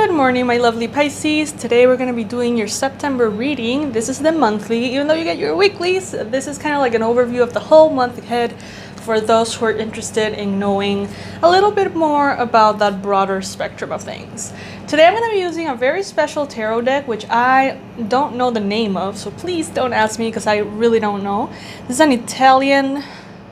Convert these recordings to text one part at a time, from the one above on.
Good morning, my lovely Pisces. Today we're going to be doing your September reading. This is the monthly, even though you get your weeklies. This is kind of like an overview of the whole month ahead for those who are interested in knowing a little bit more about that broader spectrum of things. Today I'm going to be using a very special tarot deck, which I don't know the name of, so please don't ask me because I really don't know. This is an Italian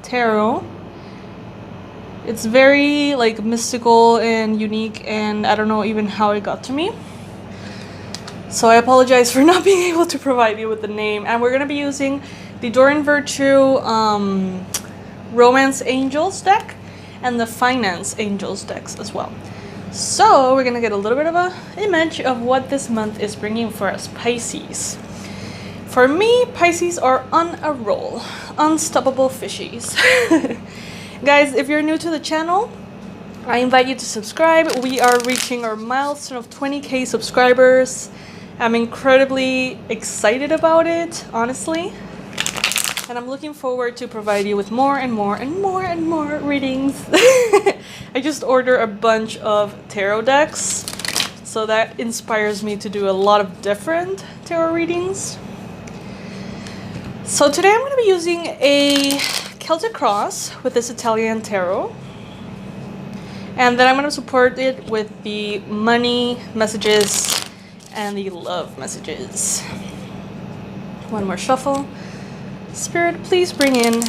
tarot. It's very like mystical and unique, and I don't know even how it got to me. So I apologize for not being able to provide you with the name. And we're going to be using the Doreen Virtue Romance Angels deck and the Finance Angels decks as well. So we're going to get a little bit of an image of what this month is bringing for us Pisces. For me, Pisces are on a roll. Unstoppable fishies. Guys, if you're new to the channel, I invite you to subscribe. We are reaching our milestone of 20k subscribers. I'm incredibly excited about it, honestly. And I'm looking forward to provide you with more and more and more and more readings. I just ordered a bunch of tarot decks, so that inspires me to do a lot of different tarot readings. So today I'm going to be using a Celtic cross with this Italian tarot, and then I'm going to support it with the money messages and the love messages. One more shuffle. Spirit, please bring in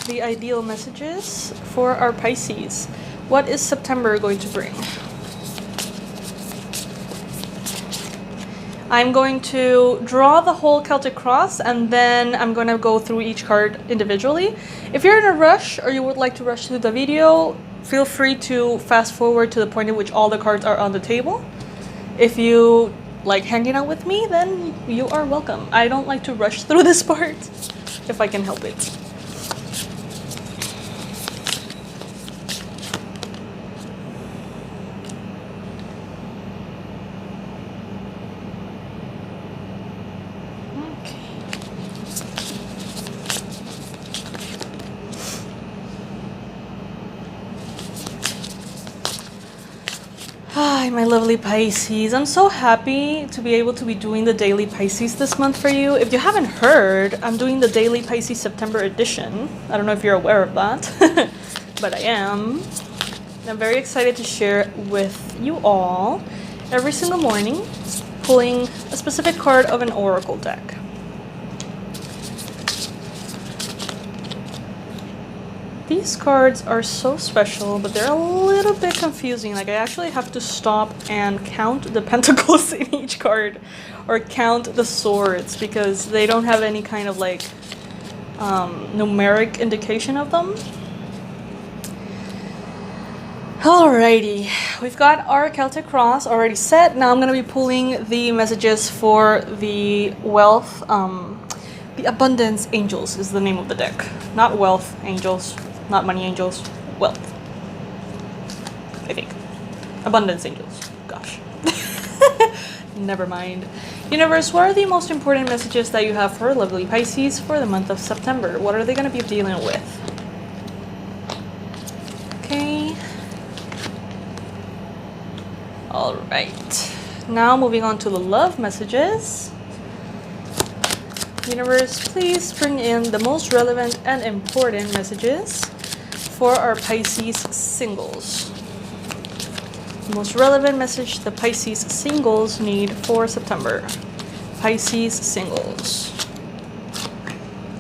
the ideal messages for our Pisces. What is September going to bring? I'm going to draw the whole Celtic cross, and then I'm going to go through each card individually. If you're in a rush or you would like to rush through the video, feel free to fast forward to the point at which all the cards are on the table. If you like hanging out with me, then you are welcome. I don't like to rush through this part if I can help it. Hi, my lovely Pisces. I'm so happy to be able to be doing the daily Pisces this month for you. If you haven't heard, I'm doing the daily Pisces September edition. I don't know if you're aware of that, but I am. I'm very excited to share with you all every single morning, pulling a specific card of an oracle deck. These cards are so special, but they're a little bit confusing. Like, I actually have to stop and count the pentacles in each card, or count the swords, because they don't have any kind of like numeric indication of them. Alrighty, we've got our Celtic cross already set. Now I'm going to be pulling the messages for the wealth, the abundance angels is the name of the deck. Not wealth angels. Not money angels, wealth. I think. Abundance angels. Gosh. Never mind. Universe, what are the most important messages that you have for lovely Pisces for the month of September? What are they going to be dealing with? Okay. Alright. Now moving on to the love messages. Universe, please bring in the most relevant and important messages for our Pisces singles. The most relevant message the Pisces singles need for September. Pisces singles.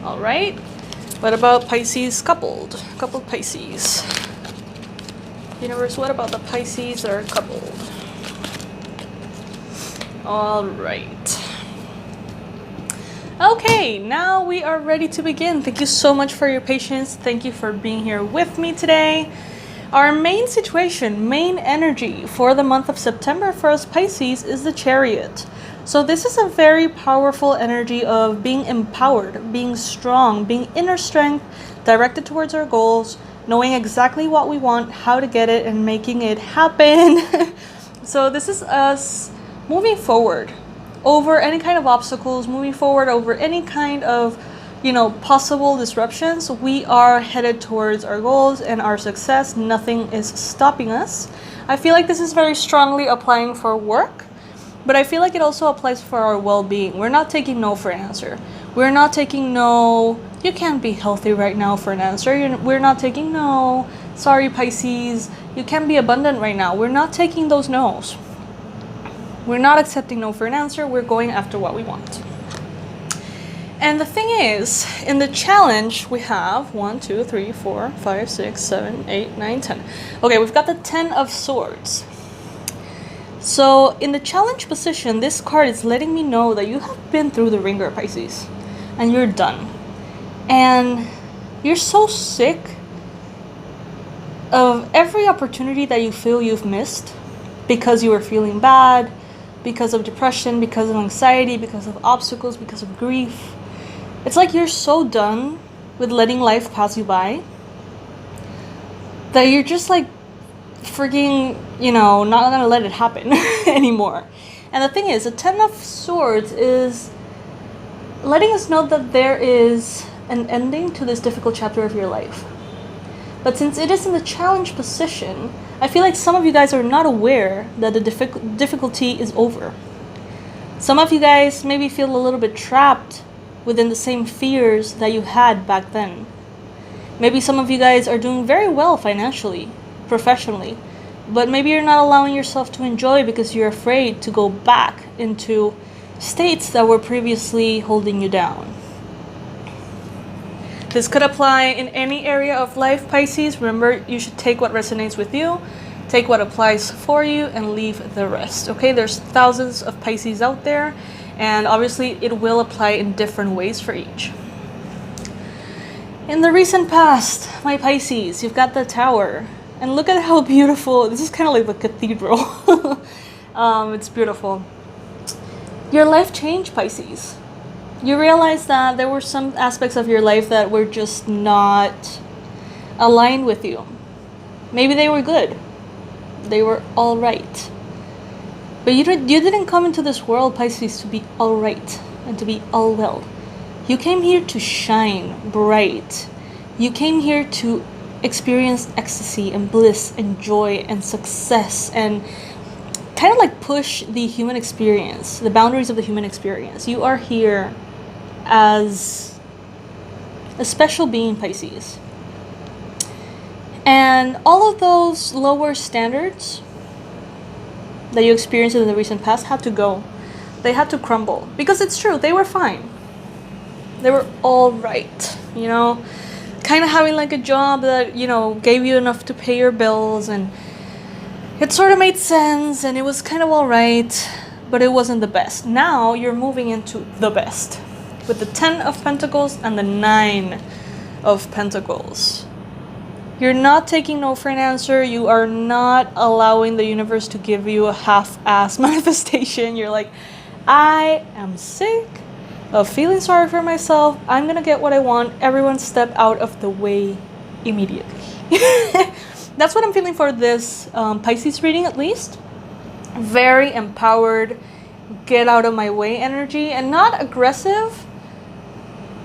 Alright. What about Pisces coupled? Coupled Pisces. Universe, what about the Pisces that are coupled? Alright. Okay, now we are ready to begin. Thank you so much for your patience. Thank you for being here with me today. Our main situation, main energy for the month of September for us Pisces is the Chariot. So this is a very powerful energy of being empowered, being strong, being inner strength, directed towards our goals, knowing exactly what we want, how to get it, and making it happen. So this is us moving forward over any kind of obstacles, moving forward over any kind of possible disruptions, we are headed towards our goals and our success. Nothing is stopping us. I feel like this is very strongly applying for work, but I feel like it also applies for our well-being. We're not taking no for an answer. We're not taking no, you can't be healthy right now for an answer. We're not taking no, sorry Pisces, you can't be abundant right now. We're not taking those no's. We're not accepting no for an answer. We're going after what we want. And the thing is, in the challenge, we have 1, 2, 3, 4, 5, 6, 7, 8, 9, 10. Okay, we've got the 10 of Swords. So in the challenge position, this card is letting me know that you have been through the ringer, Pisces, and you're done. And you're so sick of every opportunity that you feel you've missed because you were feeling bad, because of depression, because of anxiety, because of obstacles, because of grief. It's like you're so done with letting life pass you by that you're just like freaking, not gonna let it happen anymore. And the thing is, the 10 of Swords is letting us know that there is an ending to this difficult chapter of your life. But since it is in the challenge position, I feel like some of you guys are not aware that the difficulty is over. Some of you guys maybe feel a little bit trapped within the same fears that you had back then. Maybe some of you guys are doing very well financially, professionally, but maybe you're not allowing yourself to enjoy because you're afraid to go back into states that were previously holding you down. This could apply in any area of life, Pisces. Remember, you should take what resonates with you, take what applies for you, and leave the rest. Okay, there's thousands of Pisces out there, and obviously it will apply in different ways for each. In the recent past, my Pisces, you've got the Tower. And look at how beautiful, this is kind of like the cathedral. It's beautiful. Your life changed, Pisces. You realize that there were some aspects of your life that were just not aligned with you. Maybe they were good. They were all right. But you didn't come into this world, Pisces, to be all right and to be all well. You came here to shine bright. You came here to experience ecstasy and bliss and joy and success and kind of like push the human experience, the boundaries of the human experience. You are here as a special being, Pisces. And all of those lower standards that you experienced in the recent past had to go. They had to crumble. Because it's true, they were fine. They were all right, kind of having like a job that, gave you enough to pay your bills, and it sort of made sense, and it was kind of all right, but it wasn't the best. Now you're moving into the best with the 10 of Pentacles and the 9 of Pentacles. You're not taking no for an answer. You are not allowing the universe to give you a half-ass manifestation. You're like, I am sick of feeling sorry for myself. I'm gonna get what I want. Everyone step out of the way immediately. That's what I'm feeling for this Pisces reading, at least. Very empowered, get out of my way energy, and not aggressive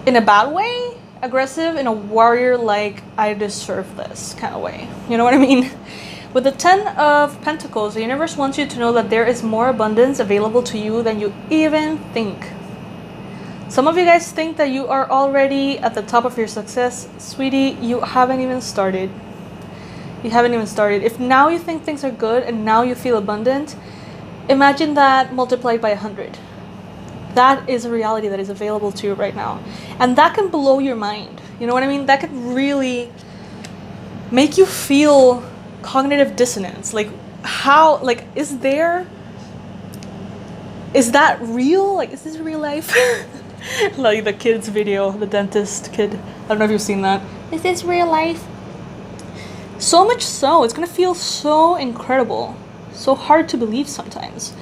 in a bad way. Aggressive in a warrior, like I deserve this kind of way. You know what I mean? With the 10 of Pentacles, the universe wants you to know that there is more abundance available to you than you even think. Some of you guys think that you are already at the top of your success. Sweetie, you haven't even started. You haven't even started. If now you think things are good and now you feel abundant, imagine that multiplied by 100. That is a reality that is available to you right now. And that can blow your mind. You know what I mean? That could really make you feel cognitive dissonance. Like, how, like, is that real? Like, is this real life? Like the kid's video, the dentist kid. I don't know if you've seen that. Is this real life? So much so, it's gonna feel so incredible, so hard to believe sometimes,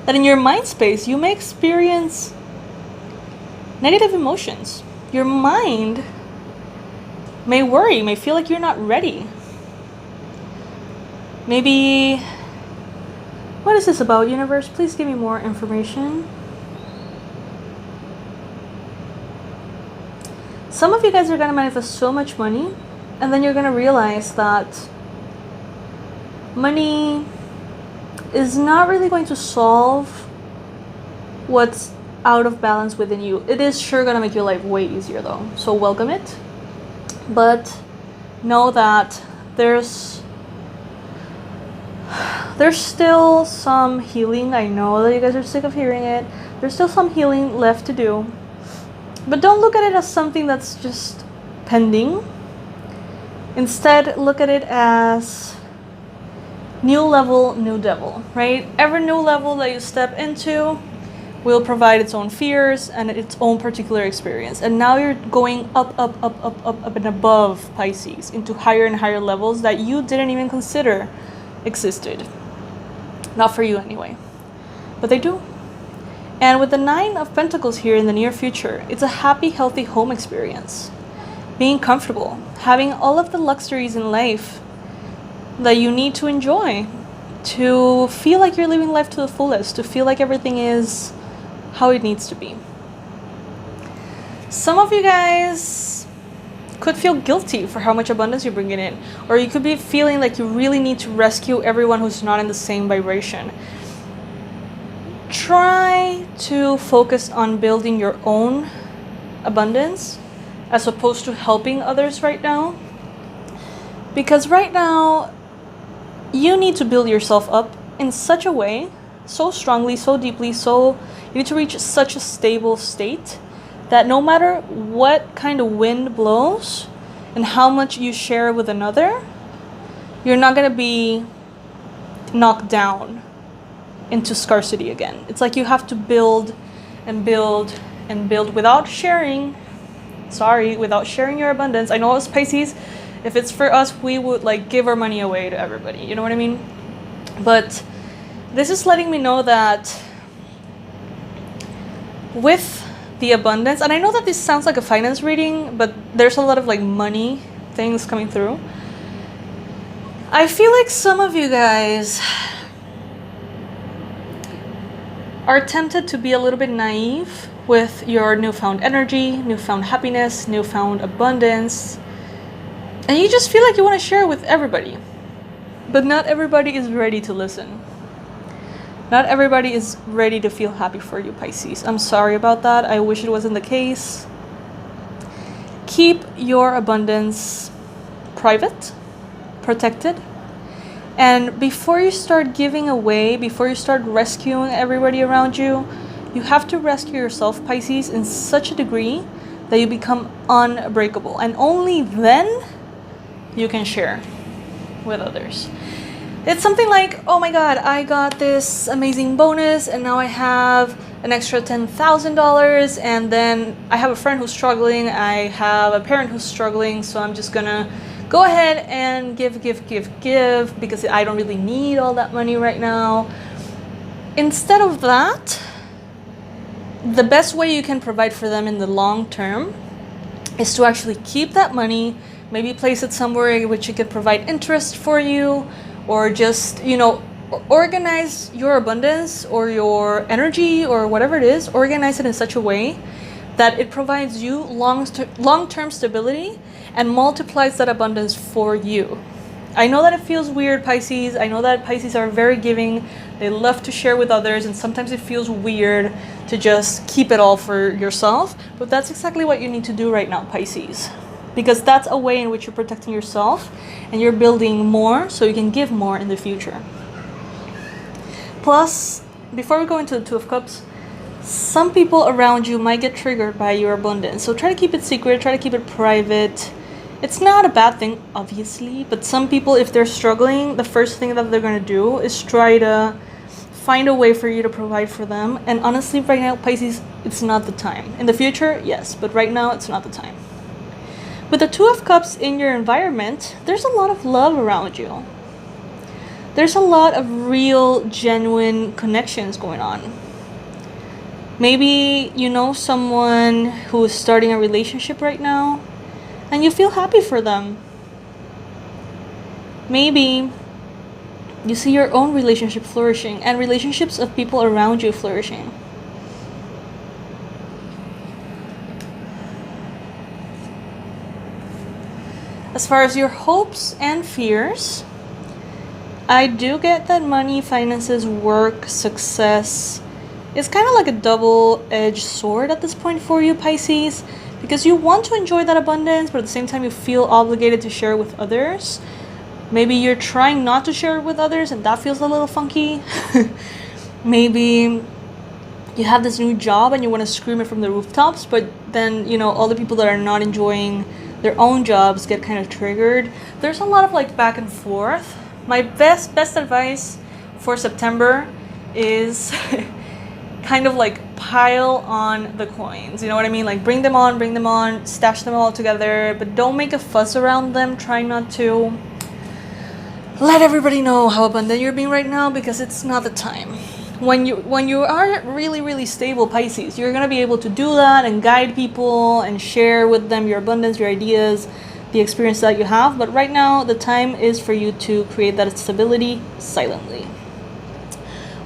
that in your mind space, you may experience negative emotions. Your mind may worry, may feel like you're not ready. Maybe, what is this about, universe? Please give me more information. Some of you guys are going to manifest so much money, and then you're going to realize that money is not really going to solve what's out of balance within you. It is sure going to make your life way easier though, so welcome it. But know that there's still some healing. I know that you guys are sick of hearing it. There's still some healing left to do. But don't look at it as something that's just pending. Instead, look at it as new level, new devil, right? Every new level that you step into will provide its own fears and its own particular experience. And now you're going up and above, Pisces, into higher and higher levels that you didn't even consider existed. Not for you anyway, but they do. And with the 9 of Pentacles here in the near future, it's a happy, healthy home experience. Being comfortable, having all of the luxuries in life that you need to enjoy, to feel like you're living life to the fullest, to feel like everything is how it needs to be. Some of you guys could feel guilty for how much abundance you're bringing in, or you could be feeling like you really need to rescue everyone who's not in the same vibration. Try to focus on building your own abundance as opposed to helping others right now, because right now you need to build yourself up in such a way, so strongly, so deeply, so you need to reach such a stable state that no matter what kind of wind blows and how much you share with another, you're not going to be knocked down into scarcity again. It's like you have to build and build and build without sharing. Without sharing your abundance. I know as Pisces, if it's for us, we would like give our money away to everybody. You know what I mean? But this is letting me know that with the abundance, and I know that this sounds like a finance reading, but there's a lot of like money things coming through. I feel like some of you guys are tempted to be a little bit naive with your newfound energy, newfound happiness, newfound abundance, and you just feel like you want to share it with everybody. But not everybody is ready to listen. Not everybody is ready to feel happy for you, Pisces. I'm sorry about that. I wish it wasn't the case. Keep your abundance private, protected. And before you start giving away, before you start rescuing everybody around you, you have to rescue yourself, Pisces, in such a degree that you become unbreakable. And only then you can share with others. It's something like, oh my God, I got this amazing bonus and now I have an extra $10,000, and then I have a friend who's struggling, I have a parent who's struggling, so I'm just gonna go ahead and give because I don't really need all that money right now. Instead of that, the best way you can provide for them in the long term is to actually keep that money, maybe place it somewhere in which it could provide interest for you, or just, you know, organize your abundance or your energy or whatever it is, organize it in such a way that it provides you long-term stability and multiplies that abundance for you. I know that it feels weird, Pisces. I know that Pisces are very giving. They love to share with others, and sometimes it feels weird to just keep it all for yourself. But that's exactly what you need to do right now, Pisces. Because that's a way in which you're protecting yourself and you're building more so you can give more in the future. Plus, before we go into the Two of Cups, some people around you might get triggered by your abundance. So try to keep it secret, try to keep it private. It's not a bad thing, obviously, but some people, if they're struggling, the first thing that they're going to do is try to find a way for you to provide for them. And honestly, right now, Pisces, it's not the time. In the future, yes, but right now, it's not the time. With the Two of Cups in your environment, there's a lot of love around you. There's a lot of real, genuine connections going on. Maybe you know someone who is starting a relationship right now, and you feel happy for them. Maybe you see your own relationship flourishing and relationships of people around you flourishing. As far as your hopes and fears, I do get that money, finances, work, success is kind of like a double-edged sword at this point for you, Pisces, because you want to enjoy that abundance, but at the same time you feel obligated to share it with others. Maybe you're trying not to share it with others and that feels a little funky. Maybe you have this new job and you want to scream it from the rooftops, but then, you know, all the people that are not enjoying their own jobs get kind of triggered. There's a lot of like back and forth. My best advice for September is kind of like pile on the coins. You know what I mean? Like bring them on, stash them all together, but don't make a fuss around them. Try not to let everybody know how abundant you're being right now, because it's not the time. When you are really stable, Pisces, you're gonna be able to do that and guide people and share with them your abundance, your ideas, the experience that you have. But right now the time is for you to create that stability silently.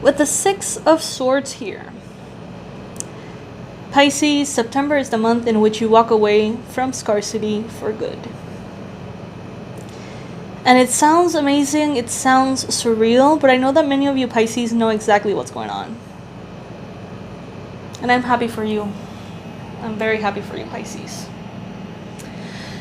With the Six of Swords here, Pisces, September is the month in which you walk away from scarcity for good. And it sounds amazing, it sounds surreal, but I know that many of you Pisces know exactly what's going on. And I'm happy for you. I'm very happy for you, Pisces.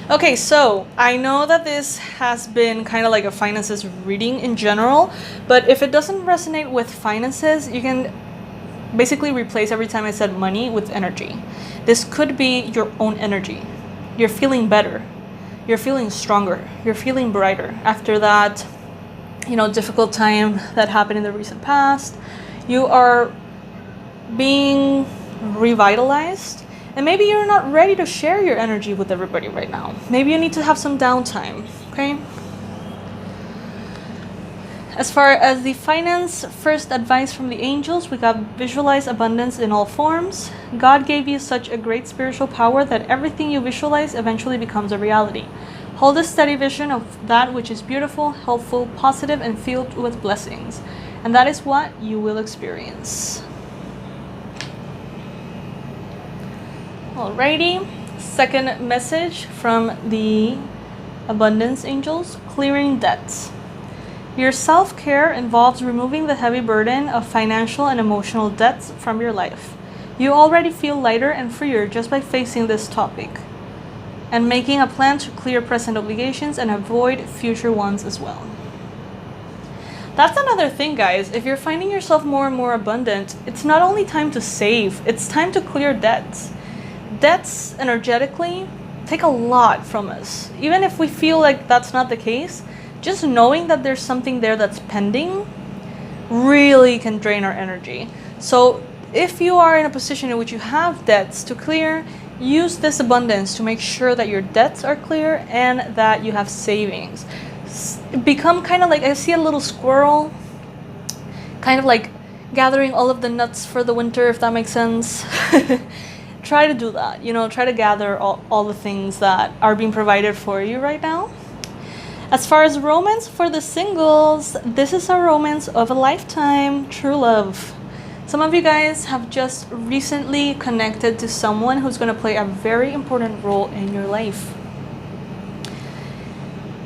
Okay, so I know that this has been kind of like a finances reading in general, but if it doesn't resonate with finances, you can basically replace every time I said money with energy. This could be your own energy. You're feeling better. You're feeling stronger. You're feeling brighter after that, you know, difficult time that happened in the recent past. You are being revitalized. And maybe you're not ready to share your energy with everybody right now. Maybe you need to have some downtime, okay? As far as the finance first advice from the angels, we got visualize abundance in all forms. God gave you such a great spiritual power that everything you visualize eventually becomes a reality. Hold a steady vision of that which is beautiful, helpful, positive, and filled with blessings. And that is what you will experience. Alrighty, second message from the abundance angels, clearing debts. Your self-care involves removing the heavy burden of financial and emotional debts from your life. You already feel lighter and freer just by facing this topic and making a plan to clear present obligations and avoid future ones as well. That's another thing, guys. If you're finding yourself more and more abundant, it's not only time to save, it's time to clear debts. Debts energetically take a lot from us. Even if we feel like that's not the case, just knowing that there's something there that's pending really can drain our energy. So if you are in a position in which you have debts to clear, use this abundance to make sure that your debts are clear and that you have savings. Become kind of like, I see a little squirrel, kind of like gathering all of the nuts for the winter, if that makes sense. Try to do that, you know, try to gather all the things that are being provided for you right now. As far as romance for the singles, this is a romance of a lifetime, true love. Some of you guys have just recently connected to someone who's going to play a very important role in your life.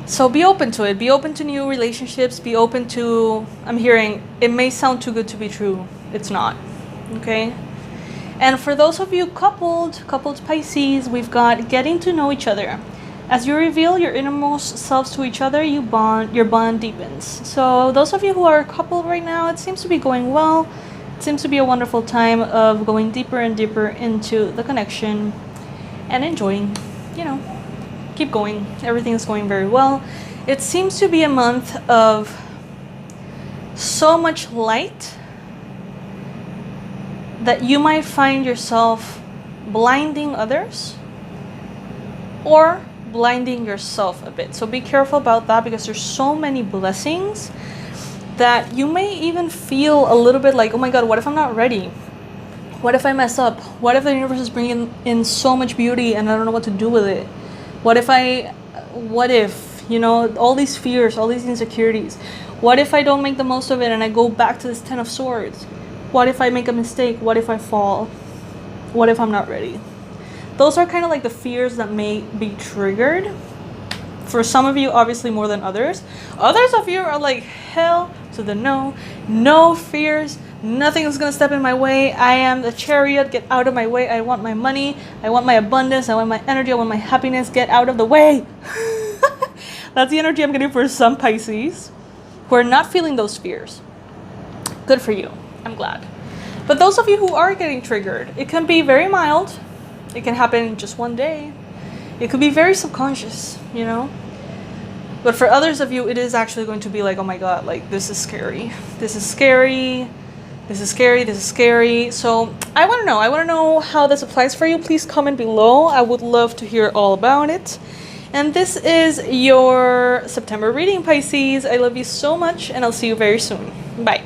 So be open to it. Be open to new relationships. Be open to, I'm hearing, it may sound too good to be true. It's not. Okay? And for those of you coupled Pisces, we've got getting to know each other. As you reveal your innermost selves to each other, your bond deepens. So those of you who are coupled right now, it seems to be going well. It seems to be a wonderful time of going deeper and deeper into the connection and enjoying, you know, keep going. Everything is going very well. It seems to be a month of so much light that you might find yourself blinding others or blinding yourself a bit. So be careful about that, because there's so many blessings that you may even feel a little bit like, oh my God, what if I'm not ready? What if I mess up? What if the universe is bringing in so much beauty and I don't know what to do with it? What if, you know, all these fears, all these insecurities. What if I don't make the most of it and I go back to this Ten of Swords? What if I make a mistake? What if I fall? What if I'm not ready? Those are kind of like the fears that may be triggered. For some of you, obviously more than others. Others of you are like, hell to the no. No fears. Nothing is going to step in my way. I am the Chariot. Get out of my way. I want my money. I want my abundance. I want my energy. I want my happiness. Get out of the way. That's the energy I'm getting for some Pisces who are not feeling those fears. Good for you. I'm glad. But those of you who are getting triggered, it can be very mild. It can happen just one day. It could be very subconscious, you know? But for others of you, it is actually going to be like, oh my God, like this is scary. This is scary. This is scary. This is scary. So I want to know how this applies for you. Please comment below. I would love to hear all about it. And this is your September reading, Pisces. I love you so much, and I'll see you very soon. Bye.